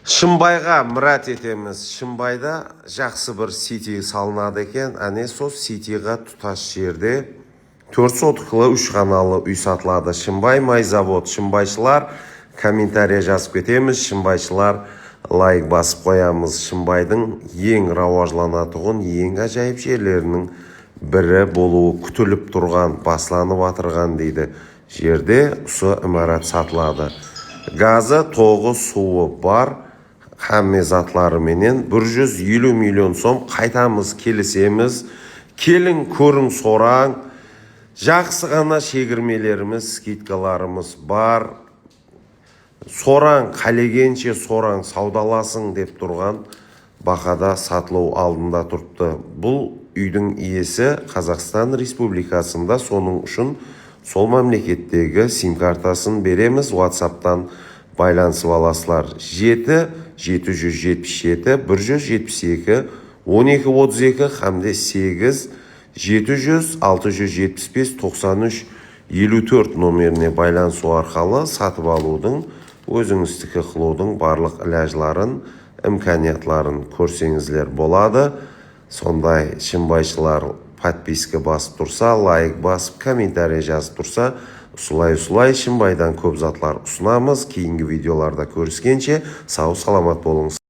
Шымбайға мұрат етеміз. Шымбайда жақсы бір сити салынады екен. Әне сол ситиға тұтас жерде 4 сотықлы 3 қаналы үй сатылады. Шымбай майзавод. Шымбайшылар комментария жазып кетеміз. Шымбайшылар лайк басып қоямыз. Шымбайдың ең рауажланатұғын, ең ажайып жерлерінің бірі болуы күтіліп тұрған, басланып атырған дейді. Жерде ұсы имарат сатылады. Газы, тоғы, суы бар. Хамме затлары менен 150 миллион сом қайтамыз, келісеміз. Келін көрің сораң. Жақсы ғана шегірмелеріміз, скидкаларымыз бар. Сораң, қалегенше сораң, саудаласың деп тұрған бақада сатылу алдында тұрыпты. Бұл үйдің иесі Қазақстан Республикасында, соның үшін сол мемлекеттегі сим картасын береміз. WhatsApp-тан байланысып аласылар. 7-777-172-1232 хамде 8-700-675-93-54 номеріне байланысу арқалы сатып алудың, өзіңіздікі қылудың барлық іләжларын, имканиятларын көрсеңізлер болады. Сондай шымбайшылар подписка басып тұрса, лайк басып, комментария жазып тұрса, ұсылай Шымбайдан көп затлар ұсынамыз. Кейінгі видеоларда көріскенше сау саламат болыңыз.